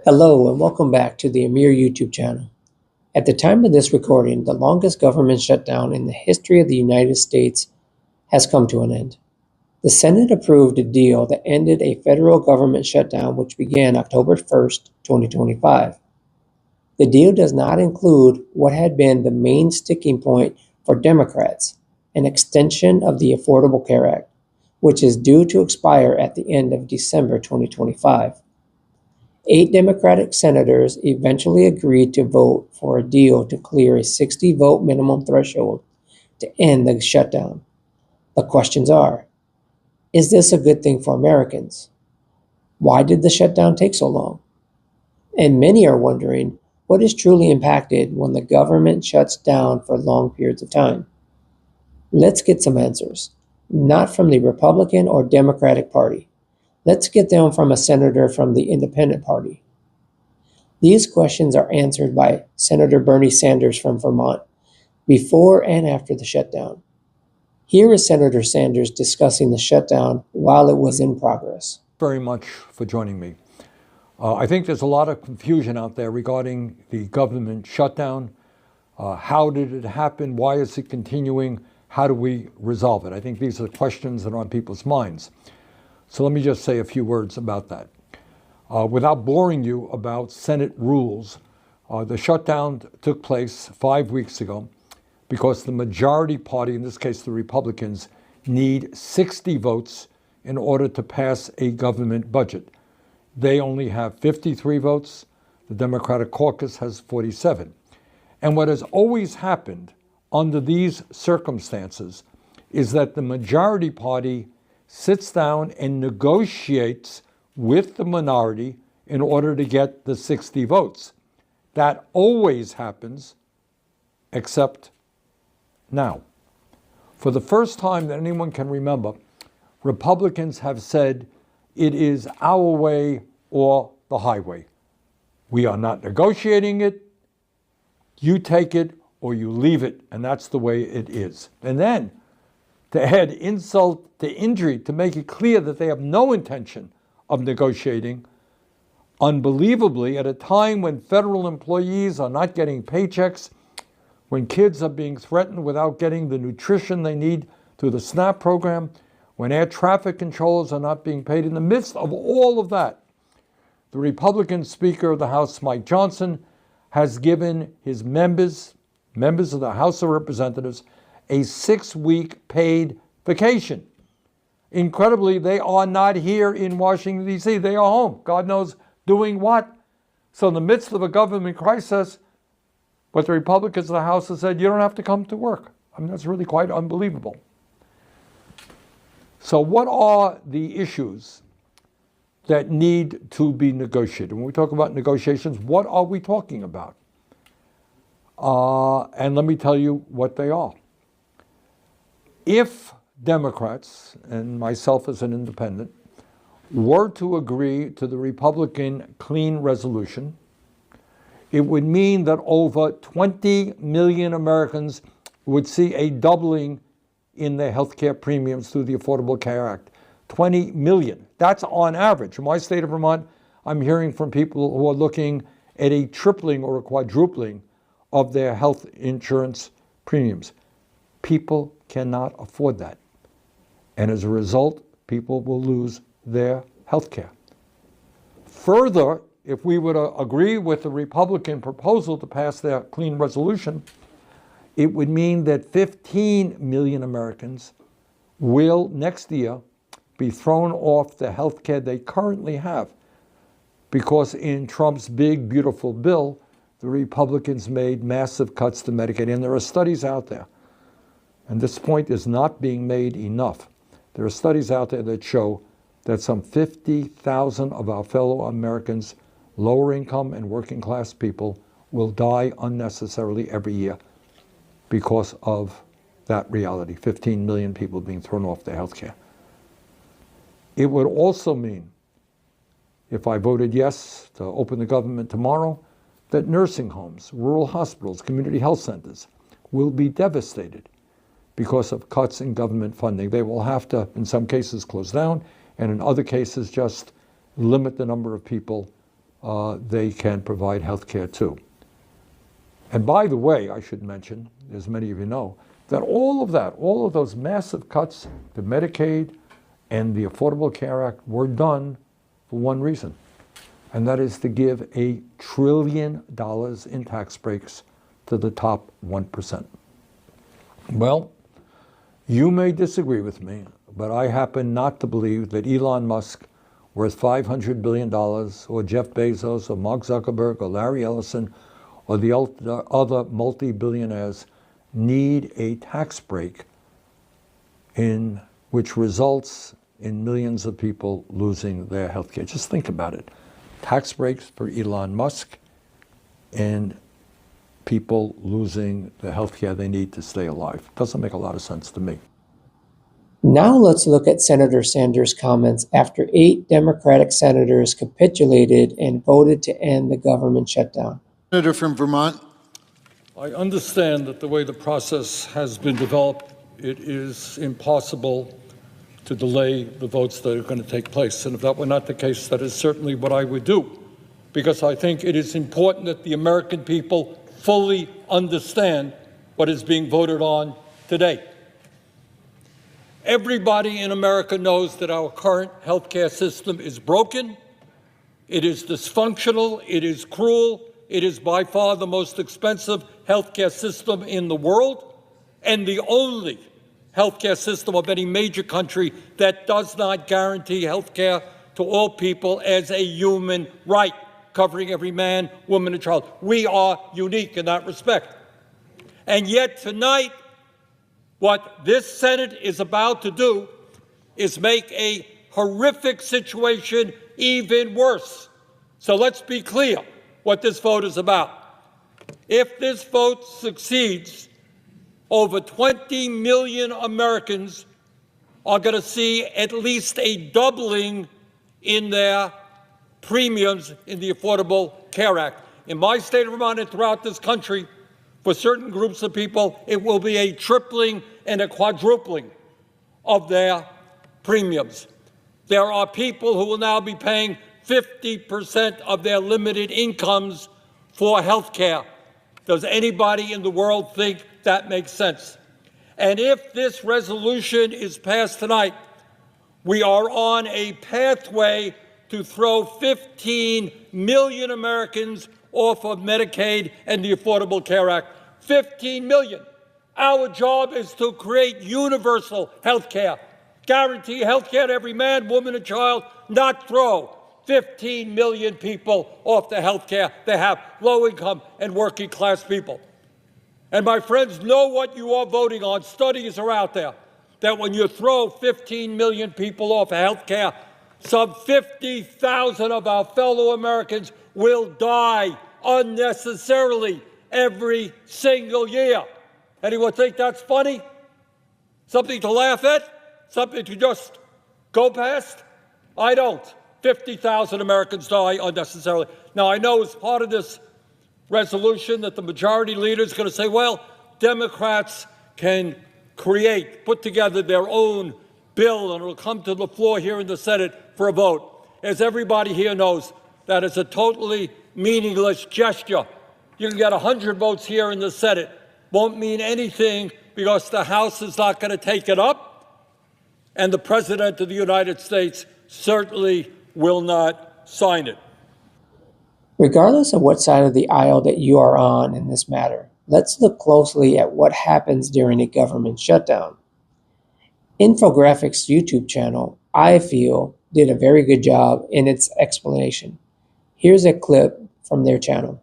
Hello and welcome back to the A.M.I.R YouTube channel. At the time of this recording, the longest government shutdown in the history of the United States has come to an end. The Senate approved a deal that ended a federal government shutdown which began October 1st, 2025. The deal does not include what had been the main sticking point for Democrats, an extension of the Affordable Care Act, which is due to expire at the end of December 2025. 8 Democratic senators eventually agreed to vote for a deal to clear a 60-vote minimum threshold to end the shutdown. The questions are, is this a good thing for Americans? Why did the shutdown take so long? And many are wondering what is truly impacted when the government shuts down for long periods of time. Let's get some answers, not from the Republican or Democratic Party. Let's get them from a senator from the Independent Party. These questions are answered by Senator Bernie Sanders from Vermont before and after the shutdown. Here is Senator Sanders discussing the shutdown while it was in progress. Very much for joining me. I think there's a lot of confusion out there regarding the government shutdown. How did it happen? Why is it continuing? How do we resolve it? I think these are the questions that are on people's minds. So let me just say a few words about that. Without boring you about Senate rules, the shutdown took place 5 weeks ago because the majority party, in this case the Republicans, need 60 votes in order to pass a government budget. They only have 53 votes. The Democratic caucus has 47. And what has always happened under these circumstances is that the majority party sits down and negotiates with the minority in order to get the 60 votes. That always happens, except now. For the first time that anyone can remember, Republicans have said it is our way or the highway. We are not negotiating it. You take it or you leave it, and that's the way it is. And then, to add insult to injury, to make it clear that they have no intention of negotiating, unbelievably, at a time when federal employees are not getting paychecks, when kids are being threatened without getting the nutrition they need through the SNAP program, when air traffic controllers are not being paid, in the midst of all of that, the Republican Speaker of the House, Mike Johnson, has given his members of the House of Representatives, a 6-week paid vacation. Incredibly, they are not here in Washington, D.C. They are home. God knows doing what. So in the midst of a government crisis, but the Republicans of the House have said, you don't have to come to work. I mean, that's really quite unbelievable. So what are the issues that need to be negotiated? When we talk about negotiations, what are we talking about? And let me tell you what they are. If Democrats, and myself as an independent, were to agree to the Republican clean resolution, it would mean that over 20 million Americans would see a doubling in their health care premiums through the Affordable Care Act. 20 million. That's on average. In my state of Vermont, I'm hearing from people who are looking at a tripling or a quadrupling of their health insurance premiums. People cannot afford that. And as a result, people will lose their health care. Further, if we were to agree with the Republican proposal to pass their clean resolution, it would mean that 15 million Americans will next year be thrown off the health care they currently have, because in Trump's big, beautiful bill, the Republicans made massive cuts to Medicaid. And there are studies out there, and this point is not being made enough. There are studies out there that show that some 50,000 of our fellow Americans, lower income and working class people, will die unnecessarily every year because of that reality. 15 million people being thrown off their health care. It would also mean, if I voted yes to open the government tomorrow, that nursing homes, rural hospitals, community health centers will be devastated because of cuts in government funding. They will have to, in some cases, close down, and in other cases, just limit the number of people they can provide health care to. And by the way, I should mention, as many of you know, that all of those massive cuts to Medicaid and the Affordable Care Act were done for one reason, and that is to give $1 trillion in tax breaks to the top 1%. Well, you may disagree with me, but I happen not to believe that Elon Musk, worth $500 billion, or Jeff Bezos, or Mark Zuckerberg, or Larry Ellison, or the other multi-billionaires need a tax break in which results in millions of people losing their health care. Just think about it. Tax breaks for Elon Musk and people losing the health care they need to stay alive. Doesn't make a lot of sense to me. Now let's look at Senator Sanders' comments after 8 Democratic senators capitulated and voted to end the government shutdown. Senator from Vermont. I understand that the way the process has been developed, it is impossible to delay the votes that are going to take place. And if that were not the case, that is certainly what I would do, because I think it is important that the American people fully understand what is being voted on today. Everybody in America knows that our current healthcare system is broken, it is dysfunctional, it is cruel, it is by far the most expensive healthcare system in the world, and the only healthcare system of any major country that does not guarantee healthcare to all people as a human right, covering every man, woman, and child. We are unique in that respect. And yet tonight, what this Senate is about to do is make a horrific situation even worse. So let's be clear what this vote is about. If this vote succeeds, over 20 million Americans are going to see at least a doubling in their premiums in the Affordable Care Act. In my state of Vermont and throughout this country, for certain groups of people, it will be a tripling and a quadrupling of their premiums. There are people who will now be paying 50% of their limited incomes for health care. Does anybody in the world think that makes sense? And if this resolution is passed tonight, we are on a pathway to throw 15 million Americans off of Medicaid and the Affordable Care Act. 15 million. Our job is to create universal health care, guarantee health care to every man, woman, and child, not throw 15 million people off the health care they have, low-income and working-class people. And my friends, know what you are voting on. Studies are out there that when you throw 15 million people off of health care, some 50,000 of our fellow Americans will die unnecessarily every single year. Anyone think that's funny? Something to laugh at? Something to just go past? I don't. 50,000 Americans die unnecessarily. Now, I know as part of this resolution that the majority leader is going to say, well, Democrats can put together their own bill, and it'll come to the floor here in the Senate for a vote. As everybody here knows, that is a totally meaningless gesture. You can get 100 votes here in the Senate. Won't mean anything because the House is not going to take it up, and the President of the United States certainly will not sign it. Regardless of what side of the aisle that you are on in this matter, let's look closely at what happens during a government shutdown. Infographics' YouTube channel, I feel, did a very good job in its explanation. Here's a clip from their channel.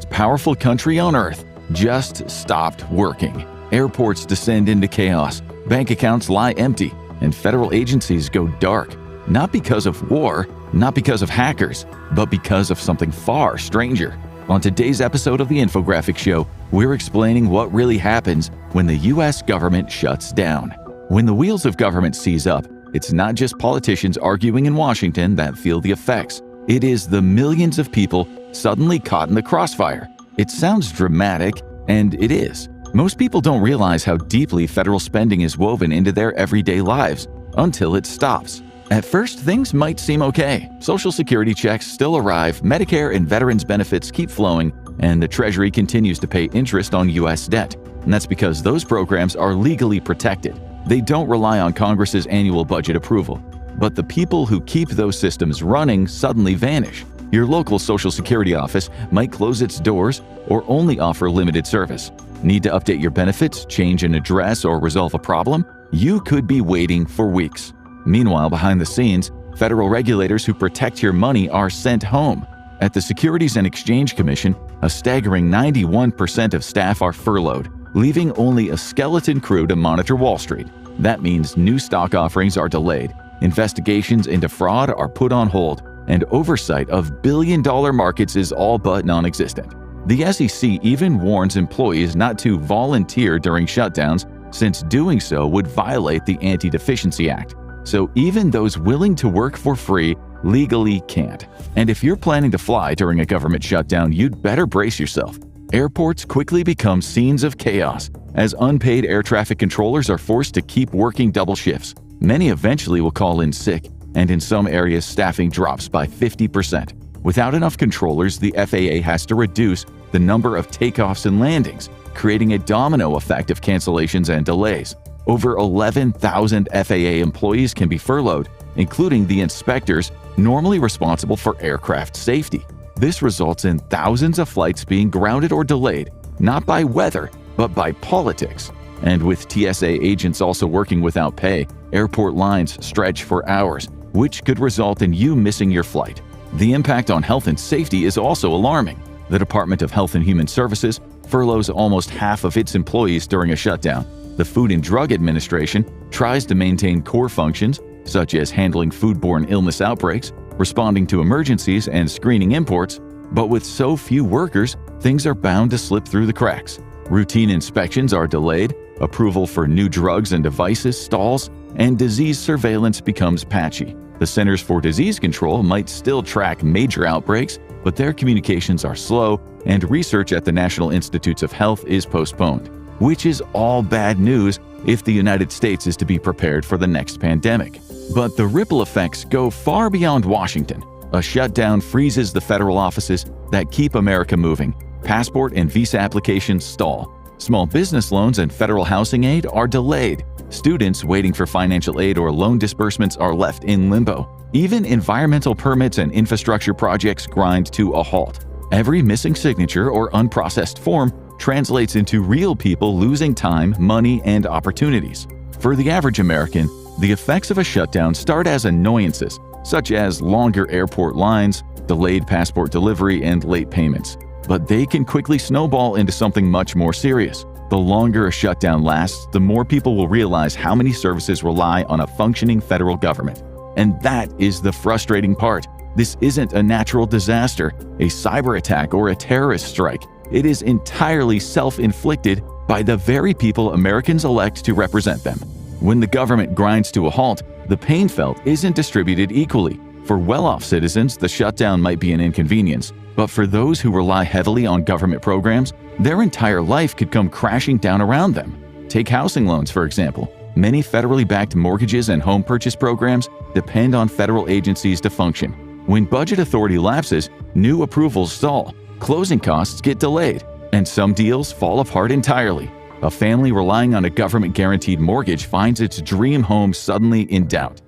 Powerful country on earth just stopped working. Airports descend into chaos, bank accounts lie empty, and federal agencies go dark. Not because of war, not because of hackers, but because of something far stranger. On today's episode of the Infographics Show, we're explaining what really happens when the U.S. government shuts down. When the wheels of government seize up, it's not just politicians arguing in Washington that feel the effects. It is the millions of people suddenly caught in the crossfire. It sounds dramatic, and it is. Most people don't realize how deeply federal spending is woven into their everyday lives until it stops. At first, things might seem okay. Social Security checks still arrive, Medicare and veterans benefits keep flowing, and the Treasury continues to pay interest on U.S. debt. And that's because those programs are legally protected. They don't rely on Congress's annual budget approval. But the people who keep those systems running suddenly vanish. Your local Social Security office might close its doors or only offer limited service. Need to update your benefits, change an address, or resolve a problem? You could be waiting for weeks. Meanwhile, behind the scenes, federal regulators who protect your money are sent home. At the Securities and Exchange Commission, a staggering 91% of staff are furloughed, leaving only a skeleton crew to monitor Wall Street. That means new stock offerings are delayed, investigations into fraud are put on hold, and oversight of billion-dollar markets is all but non-existent. The SEC even warns employees not to volunteer during shutdowns, since doing so would violate the Anti-Deficiency Act. So even those willing to work for free legally can't. And if you're planning to fly during a government shutdown, you'd better brace yourself. Airports quickly become scenes of chaos, as unpaid air traffic controllers are forced to keep working double shifts. Many eventually will call in sick, and in some areas staffing drops by 50%. Without enough controllers, the FAA has to reduce the number of takeoffs and landings, creating a domino effect of cancellations and delays. Over 11,000 FAA employees can be furloughed, including the inspectors normally responsible for aircraft safety. This results in thousands of flights being grounded or delayed, not by weather, but by politics. And with TSA agents also working without pay, airport lines stretch for hours, which could result in you missing your flight. The impact on health and safety is also alarming. The Department of Health and Human Services furloughs almost half of its employees during a shutdown. The Food and Drug Administration tries to maintain core functions, such as handling foodborne illness outbreaks, responding to emergencies, and screening imports, but with so few workers, things are bound to slip through the cracks. Routine inspections are delayed, approval for new drugs and devices stalls, and disease surveillance becomes patchy. The Centers for Disease Control might still track major outbreaks, but their communications are slow, and research at the National Institutes of Health is postponed, which is all bad news if the United States is to be prepared for the next pandemic. But the ripple effects go far beyond Washington. A shutdown freezes the federal offices that keep America moving. Passport and visa applications stall. Small business loans and federal housing aid are delayed. Students waiting for financial aid or loan disbursements are left in limbo. Even environmental permits and infrastructure projects grind to a halt. Every missing signature or unprocessed form translates into real people losing time, money, and opportunities. For the average American, the effects of a shutdown start as annoyances, such as longer airport lines, delayed passport delivery, and late payments. But they can quickly snowball into something much more serious. The longer a shutdown lasts, the more people will realize how many services rely on a functioning federal government. And that is the frustrating part. This isn't a natural disaster, a cyber attack, or a terrorist strike. It is entirely self-inflicted by the very people Americans elect to represent them. When the government grinds to a halt, the pain felt isn't distributed equally. For well-off citizens, the shutdown might be an inconvenience, but for those who rely heavily on government programs, their entire life could come crashing down around them. Take housing loans, for example. Many federally backed mortgages and home purchase programs depend on federal agencies to function. When budget authority lapses, new approvals stall, closing costs get delayed, and some deals fall apart entirely. A family relying on a government-guaranteed mortgage finds its dream home suddenly in doubt.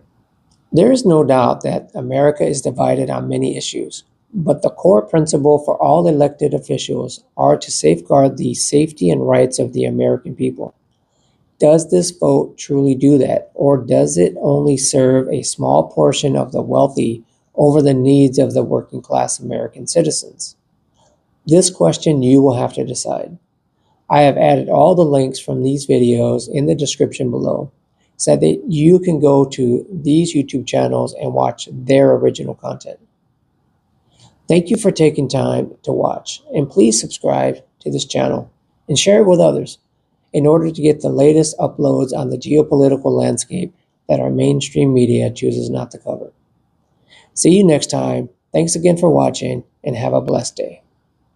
There is no doubt that America is divided on many issues, but the core principle for all elected officials are to safeguard the safety and rights of the American people. Does this vote truly do that, or does it only serve a small portion of the wealthy over the needs of the working class American citizens? This question you will have to decide. I have added all the links from these videos in the description below so that you can go to these YouTube channels and watch their original content. Thank you for taking time to watch, and please subscribe to this channel and share it with others in order to get the latest uploads on the geopolitical landscape that our mainstream media chooses not to cover. See you next time. Thanks again for watching, and have a blessed day.